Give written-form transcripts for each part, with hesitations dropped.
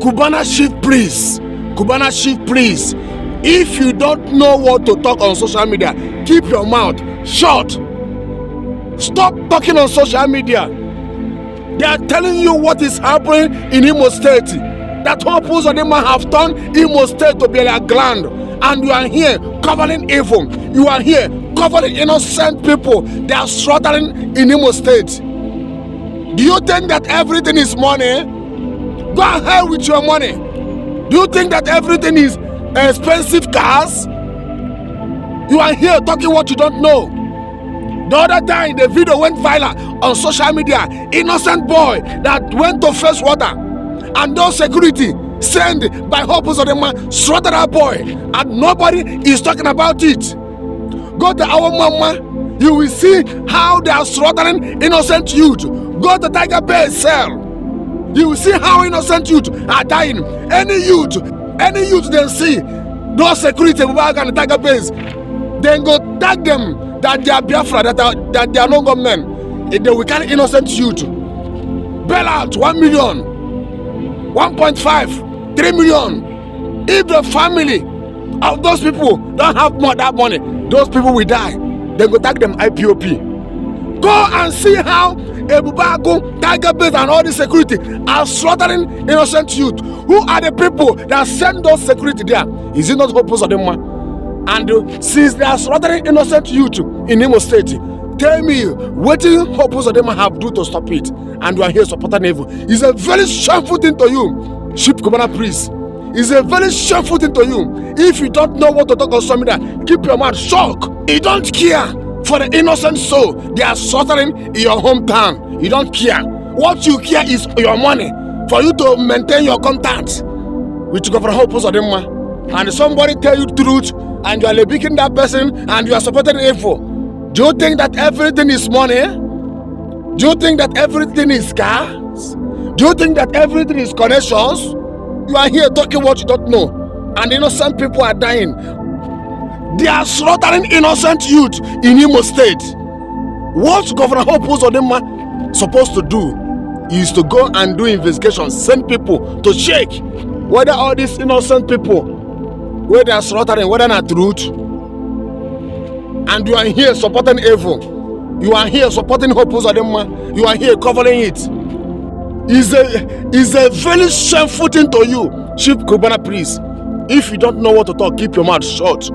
Cubana chief priest, if you don't know what to talk on social media, keep your mouth shut. Stop talking on social media. They are telling you what is happening in Imo State. That Hopus of them have turned Imo State to be a land, and you are here covering evil. You are here covering innocent people. They are slaughtering in Imo State. Do you think that everything is money? Go ahead with your money. Do you think that everything is expensive cars? You are here talking what you don't know. The other time the video went viral on social media. Innocent boy that went to fetch water, and those security sent by Hopus of the man slaughtered that boy, and nobody is talking about it. Go to our mama, you will see how they are slaughtering innocent youth. Go to Tiger Bay cell, you will see how innocent youth are dying. Any youth they see those security back and Tiger Base, then go tag them that they are biafra, that they are no government. If they will carry innocent youth, bail out 1 million, 1.5, 3 million. If the family of those people don't have that money, those people will die. Then go tag them IPOP. Go and see how Ebubago, Tiger Base, and all the security are slaughtering innocent youth. Who are the people that send those security there? Is it not Hopus of them? And since they are slaughtering innocent youth in Imo State, tell me what Hopus of them have do to stop it? And you are here supporting evil. It's a very shameful thing to you, Chief Cubana priest. It's a very shameful thing to you. If you don't know what to talk on social media, keep your mouth shut. You don't care for the innocent soul they are slaughtering in your hometown. You don't care. What you care is your money for you to maintain your contact with Governor Hopus of them. And somebody tell you the truth, and you are leviking that person, and you are supporting evil. Do you think that everything is money? Do you think that everything is cars? Do you think that everything is connections? You are here talking what you don't know, and innocent people are dying. They are slaughtering innocent youth in Imo State. What Governor Hopus of them supposed to do is to go and do investigations, send people to check whether all these innocent people, where they are slaughtering, whether not truth. And you are here supporting evil. You are here supporting Hopus of them. You are here covering it. It's a very shameful thing to you, Chief Cubana priest. If you don't know what to talk, keep your mouth shut.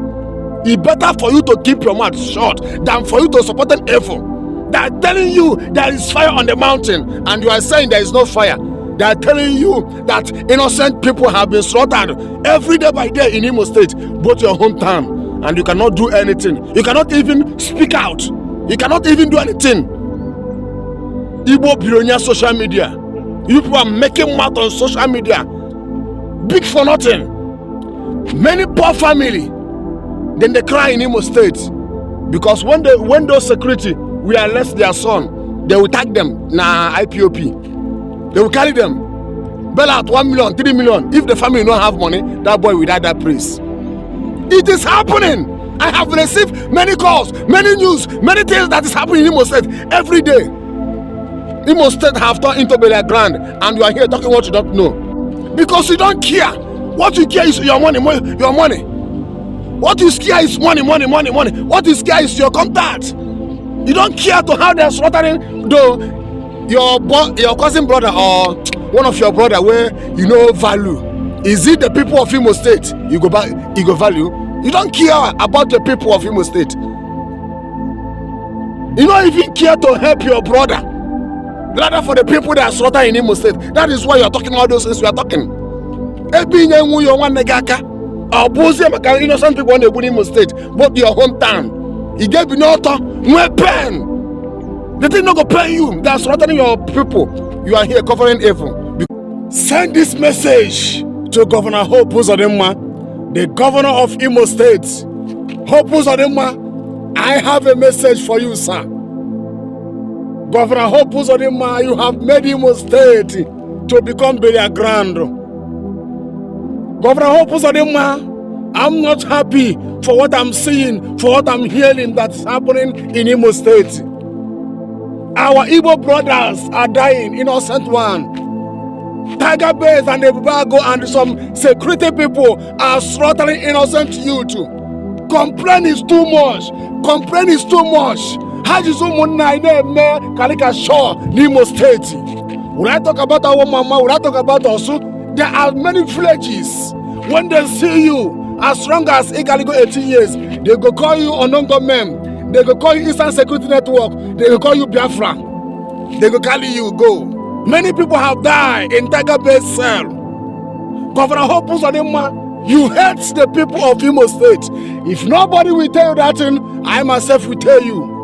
It's better for you to keep your mouth shut than for you to support an evil. They are telling you there is fire on the mountain, and you are saying there is no fire. They are telling you that innocent people have been slaughtered every day by day in Imo State, both your hometown, and you cannot do anything. You cannot even speak out. You cannot even do anything. Igbo billionaire social media. You people are making mouth on social media. Big for nothing. Many poor family, then they cry in Imo State because when those security will arrest their son, they will tag them na IPOP. They will carry them, bail out 1 million, 3 million. If the family don't have money, that boy will die that place. It is happening. I have received many calls, many news, many things that is happening in Imo State every day. Imo State have turned into their ground, and you are here talking what you don't know because you don't care. What you care is your money, your money. What you care is money. What you care is your contact. You don't care to how they are slaughtering your cousin brother or one of your brother where you know value. Is it the people of Imo State you go value? You don't care about the people of Imo State. You don't even care to help your brother. Rather for the people that are slaughtered in Imo State. That is why you are talking all those things we are talking. Innocent people in the Imo State, but your hometown. He gave you no pen. The thing not go pay you. That's slaughtering your people. You are here covering evil. Send this message to Governor Hopus Odemma, the governor of Imo State. Hopus Odemma, I have a message for you, sir. Governor Hopus Odemma, you have made Imo State to become burial ground. Governor Hopus Odemma, I'm not happy for what I'm seeing, for what I'm hearing that's happening in Imo State. Our Igbo brothers are dying, innocent one. Tiger Base and Ebubago and some security people are slaughtering innocent youth. Complaint is too much. Complaint is too much. Kalika Shaw, Nimo State. When I talk about our mama, when I talk about Osu, there are many villages. When they see you, as long as Igaligo 18 years, they go call you Onongo Mem. They go call you Eastern Security Network. They go call you Biafra. They go call you go. Many people have died in Tiger Base cell. Governor Hope Uzodinma, you hate the people of Imo State. If nobody will tell you that thing, I myself will tell you.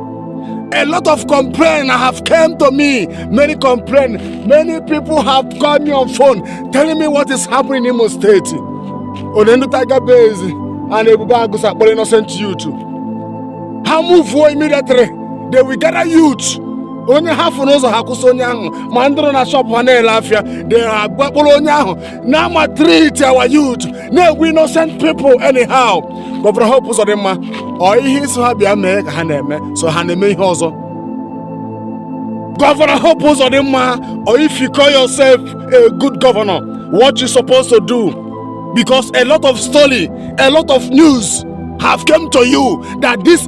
A lot of complaints have come to me. Many complaints. Many people have called me on phone telling me what is happening in Imo State. Onendo Tiger Base and Ebubago are innocent youth. How move immediately? They will gather youth. Only half of those are Hakusonyang, Mandro na shop Hane Lafia. They are Babolonya. Now treat our youth. No, we innocent people anyhow. Governor Hope Uzodinma, or he is happy America Haneme, so Haneme Hozo. Governor Hope Uzodinma, or if you call yourself a good governor, what you supposed to do? Because a lot of story, a lot of news have come to you that this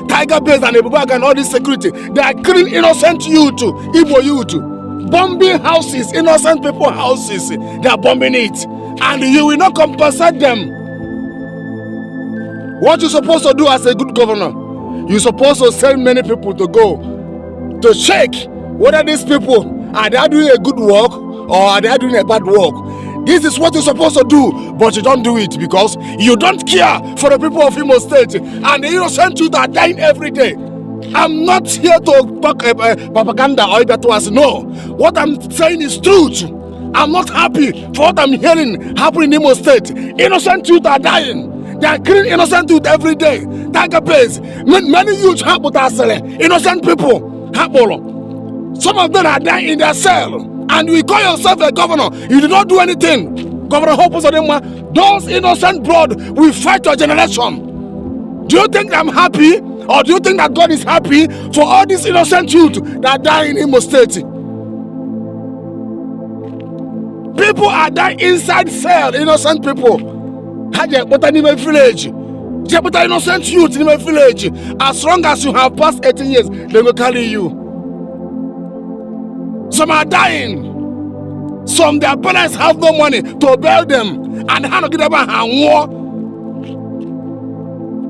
Tiger Base and Ebubago and all this security, they are killing innocent youth, Igbo youth, bombing houses, innocent people houses, they are bombing it, and you will not compensate them. What you're supposed to do as a good governor, you're supposed to send many people to go to check whether these people are they doing a good work or are they doing a bad work. This is what you're supposed to do, but you don't do it because you don't care for the people of Imo State, and the innocent youth are dying every day. I'm not here to talk propaganda or that was no. What I'm saying is truth. I'm not happy for what I'm hearing happening in Imo State. Innocent youth are dying. They are killing innocent youth every day. Tiger Base, many youth have innocent people. Some of them are dying in their cell. And you call yourself a governor, you did not do anything. Governor Hope Uzodinma, those innocent blood will fight your generation. Do you think I'm happy? Or do you think that God is happy for all these innocent youth that die in Imo State? People are dying inside cell, innocent people. But in my village, innocent youth in my village. As long as you have passed 18 years, they will carry you. Some are dying. Some their parents have no money to bail them, and how to get them a war.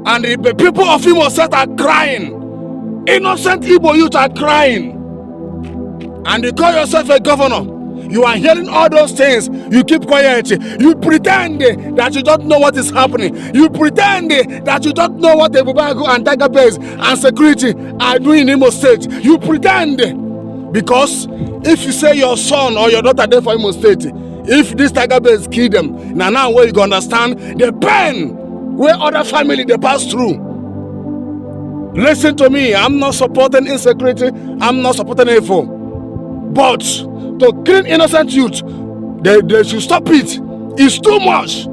And the people of Imo State are crying. Innocent Igbo youth are crying. And you call yourself a governor. You are hearing all those things. You keep quiet. You pretend that you don't know what is happening. You pretend that you don't know what the Ebubago and Tiger Base and security are doing in Imo State. You pretend. Because if you say your son or your daughter there for Imo State, if this Tiger Base kill them, now where you can understand the pain where other family they pass through. Listen to me, I'm not supporting insecurity, I'm not supporting evil. But to kill innocent youth, they should stop it. It's too much.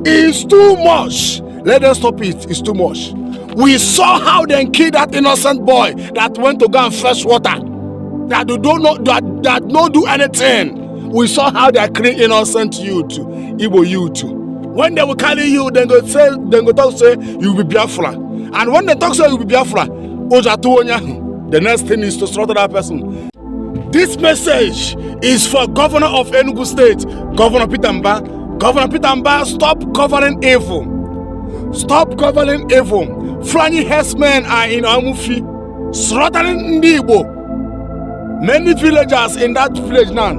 It's too much. Let them stop it. It's too much. We saw how they killed that innocent boy that went to go and fetch water. That don't do anything. We saw how they are killing innocent youth, Igbo youth. When they will carry you, then go talk say you will be Biafra. And when they talk say you will be Biafra, the next thing is to slaughter that person. This message is for Governor of Enugu State, Governor Peter Mba. Governor Peter Mba, stop covering evil. Stop covering evil. Fulani herdsmen are in Amufi, slaughtering Igbo. Many villagers in that village now,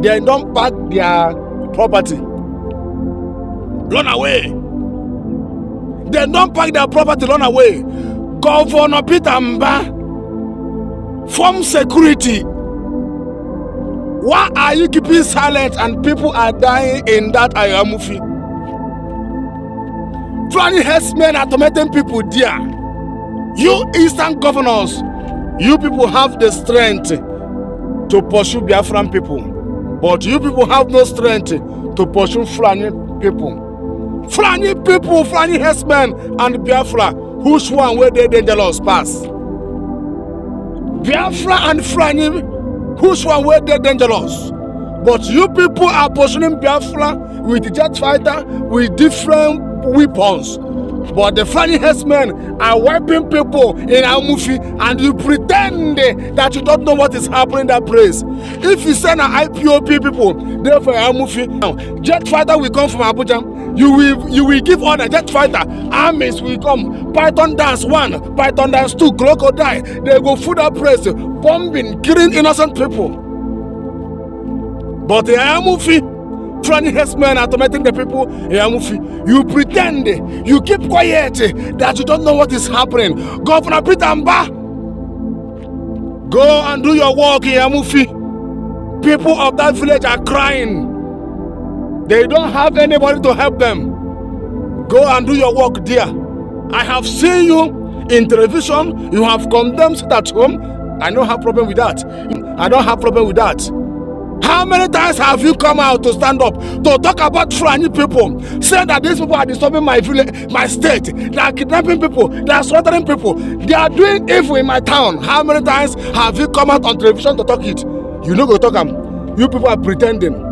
they don't pack their property. Run away. They don't pack their property, run away. Governor Peter Mba, form security. Why are you keeping silent and people are dying in that Ayamufi? Fulani herdsmen are tormenting people there. You eastern governors, you people have the strength to pursue Biafran people, but you people have no strength to pursue Fulani people. Fulani people, Fulani herdsmen and Biafra, which one were they dangerous pass? Biafra and Fulani, which one were they dangerous? But you people are pursuing Biafra with jet fighter, with different weapons. But the funny herdsmen are wiping people in Amufi, and you pretend that you don't know what is happening in that place. If you send an IPOP people there for Amufi, now jet fighter will come from Abuja. You will give order, jet fighter, armies will come, Python dance 1, Python dance 2, crocodile, they go through that place, bombing, killing innocent people. But in Amufi, Fulani herdsmen are tormenting the people in Amufi. You pretend, you keep quiet, that you don't know what is happening. Governor Peter Mba, go and do your work in Amufi. People of that village are crying. They don't have anybody to help them. Go and do your work there. I have seen you in television. You have condemned it at home. I don't have problem with that. I don't have problem with that. How many times have you come out to stand up to talk about Fulani people, saying that these people are disturbing my village, my state, they are kidnapping people, they are slaughtering people, they are doing evil in my town? How many times have you come out on television to talk it? You know go talk them. You people are pretending.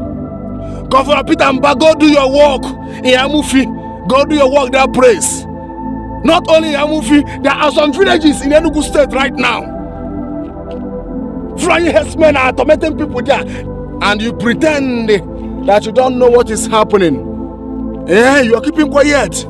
Governor Peter Mba, go do your work in Amufi. Go do your work there, praise. Not only in Amufi, there are some villages in Enugu state right now. Fulani herdsmen are tormenting people there, and you pretend that you don't know what is happening. Yeah, you are keeping quiet.